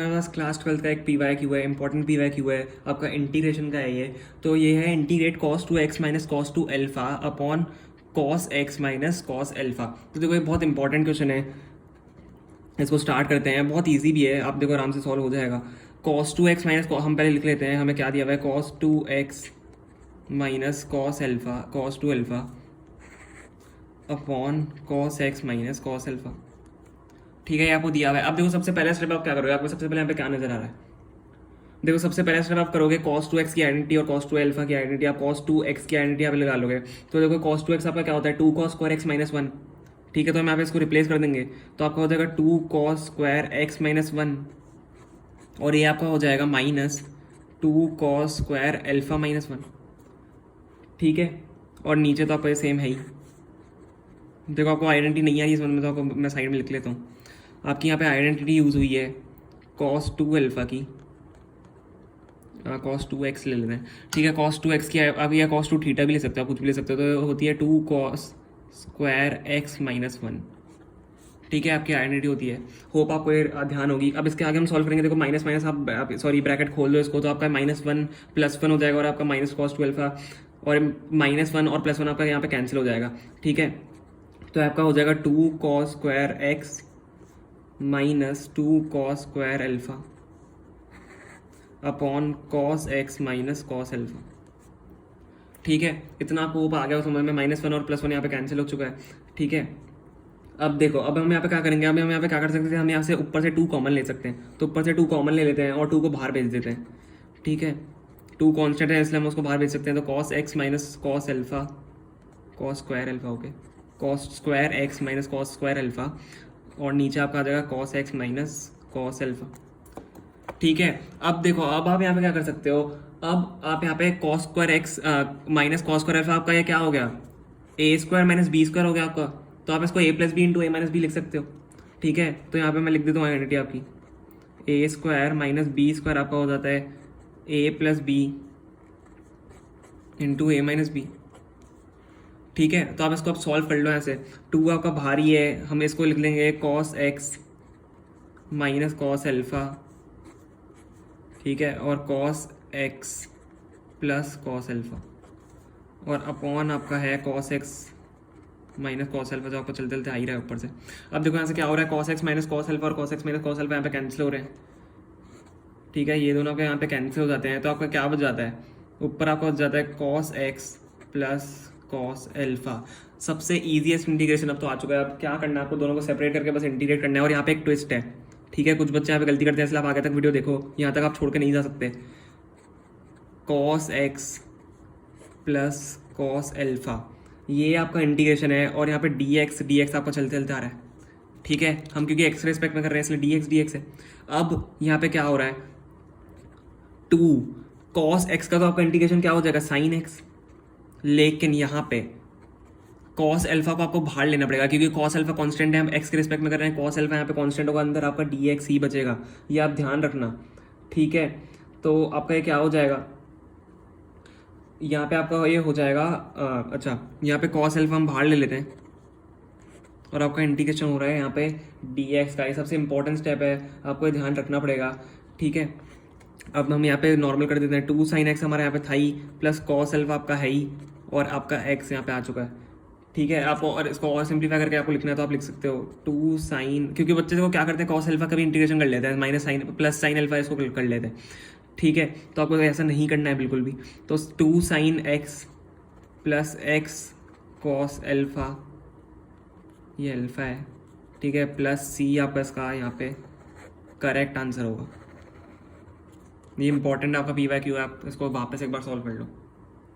हमारे पास क्लास 12 का एक पी वाई क्यू है, इंपॉर्टेंट पी वाई क्यू है, आपका इंटीग्रेशन का है ये। तो ये है integrate cos two x minus cos two alpha upon cos x minus cos alpha. तो देखो ये बहुत इंपॉर्टेंट क्वेश्चन है, इसको स्टार्ट करते हैं। बहुत ईजी भी है, आप देखो आराम से सॉल्व हो जाएगा। कॉस टू एक्स माइनस हम पहले लिख लेते हैं, हमें क्या दिया हुआ है, cos two x minus cos alpha cos two alpha upon cos x minus cos alpha. ठीक है, ये आपको दिया हुआ है। अब देखो सबसे पहला स्टेप आप क्या करोगे, आपको सबसे पहले यहाँ पे क्या नजर आ रहा है, देखो सबसे पहला स्टेप आप करोगे कॉस टू एक्स की आइडेंटिटी और कॉस टू एल्फा की आइडेंटिटी। आप कॉस टू एक्स की आइडेंटिटी यहाँ पे लगा लोगे। तो देखो कॉस टू एक्स आपका क्या होता है, two cos square x minus one. ठीक है, तो हम यहाँ पे इसको रिप्लेस कर देंगे, तो आपका हो जाएगा two cos square x minus one, और ये आपका हो जाएगा minus two cos square alpha minus one. ठीक है, और नीचे तो आपका ये सेम है ही। देखो आपको आइडेंटिटी नहीं आ रही इसमें, तो आपको मैं साइड में लिख लेता हूँ। आपकी यहाँ पे आइडेंटिटी यूज़ हुई है कॉस टू एल्फा की, कॉस टू एक्स ले लेते हैं। ठीक है, कॉस टू एक्स की आप या कॉस टू थीटा भी ले सकते हो, आप कुछ भी ले सकते हो। तो होती है two cos square x minus one. ठीक है, आपकी आइडेंटिटी होती है। होप आपको ये ध्यान होगी। अब इसके आगे हम सॉल्व करेंगे। देखो माइनस माइनस आप सॉरी ब्रैकेट खोल दो इसको, तो आपका माइनस वन प्लस वन हो जाएगा, और आपका माइनस कॉस टू एल्फा और माइनस वन और प्लस वन आपका यहाँ पे कैंसिल हो जाएगा। ठीक है, तो आपका हो जाएगा two cos square x minus two cos square alpha upon cos x minus cos alpha. ठीक है, इतना आपको आ गया समझ में। माइनस वन और प्लस वन यहाँ पे कैंसिल हो चुका है। ठीक है, अब देखो, अब हम यहाँ पे क्या करेंगे, अब हम यहाँ पे क्या कर सकते हैं, हम यहाँ से ऊपर से टू कॉमन ले सकते हैं। तो ऊपर से टू कॉमन ले लेते हैं और टू को बाहर भेज देते हैं। ठीक है, टू कॉन्स्टेंट है इसलिए हम उसको बाहर भेज सकते हैं। तो cos x minus cos alpha cos square alpha, okay, cos square x minus cos square alpha, और नीचे आपका आ जाएगा cos x minus cos alpha. ठीक है, अब देखो, अब आप यहाँ पे क्या कर सकते हो, अब आप यहाँ पे cos square x minus cos square alpha, आपका ये क्या हो गया, ए स्क्वायर माइनस बी स्क्वायर हो गया आपका। तो आप इसको ए प्लस बी इंटू ए माइनस बी लिख सकते हो। ठीक है, तो यहाँ पे मैं लिख देता हूँ आइडेंटिटी आपकी, ए स्क्वायर माइनस बी स्क्वायर आपका हो जाता है ए प्लस बी इंटू ए माइनस बी। ठीक है, तो आप इसको अब सॉल्व कर लो। ऐसे टू आपका भारी है, हम इसको लिख लेंगे cos x minus cos alpha. ठीक है, और cos x plus cos alpha, और अपॉन आपका है cos x minus cos alpha, जो आपको चलते चलते आ ही रहा है ऊपर से। अब देखो यहाँ से क्या हो रहा है, cos x minus cos alpha और cos x minus cos alpha यहाँ पे कैंसिल हो रहे हैं। ठीक है, ये दोनों आपके यहाँ पे कैंसिल हो जाते हैं। तो आपका क्या बच जाता है, ऊपर आपका बच जाता है cos x plus cos alpha. सबसे ईजीएस्ट इंटीग्रेशन अब तो आ चुका है। अब क्या करना है, आपको दोनों को सेपरेट करके बस इंटीग्रेट करना है। और यहाँ पे एक ट्विस्ट है। ठीक है, कुछ बच्चे यहाँ पे गलती करते हैं, इसलिए आप आगे तक वीडियो देखो, यहाँ तक आप छोड़ के नहीं जा सकते। Cos x plus cos alpha, ये आपका इंटीग्रेशन है, और यहाँ पे डी एक्स आपका चलते चलते आ रहा है। ठीक है, हम क्योंकि एक्स रेस्पेक्ट में कर रहे हैं इसलिए डी एक्स है। अब यहाँ पे क्या हो रहा है, टू कॉस एक्स का तो आपका इंटीग्रेशन क्या हो जाएगा, साइन एक्स। लेकिन यहाँ पे कॉस एल्फा को आपको बाहर लेना पड़ेगा, क्योंकि कॉस एल्फा कांस्टेंट है, हम एक्स के रिस्पेक्ट में कर रहे हैं। कॉस एल्फा यहाँ पे कांस्टेंट होगा, अंदर आपका डी एक्स ही बचेगा, ये आप ध्यान रखना। ठीक है, तो आपका ये क्या हो जाएगा, यहाँ पे आपका ये हो जाएगा अच्छा, यहाँ पे कॉस एल्फा हम बाहर ले लेते हैं, और आपका इंटीग्रेशन हो रहा है यहाँ पे डी एक्स का। ये सबसे इंपॉर्टेंट स्टेप है, आपको ये ध्यान रखना पड़ेगा। ठीक है, अब हम यहाँ पे नॉर्मल कर देते हैं। टू साइन एक्स हमारा यहाँ पे था ही, प्लस कॉस एल्फा आपका है ही, और आपका एक्स यहाँ पे आ चुका है। ठीक है, आप और इसको और सिंप्लीफाई करके आपको लिखना है तो आप लिख सकते हो टू साइन, क्योंकि बच्चे को क्या करते हैं, कॉस एल्फा का भी इंटीग्रेशन कर लेते हैं, minus sine plus sine alpha इसको कर लेते हैं। ठीक है, तो आपको ऐसा नहीं करना है बिल्कुल भी। तो two sine x plus x cos alpha, ये अल्फा है। ठीक है, प्लस सी आपका इसका यहाँ पे करेक्ट आंसर होगा। ये इंपॉर्टेंट आपका पी वाई क्यू है, आप इसको वापस एक बार सॉल्व कर लो।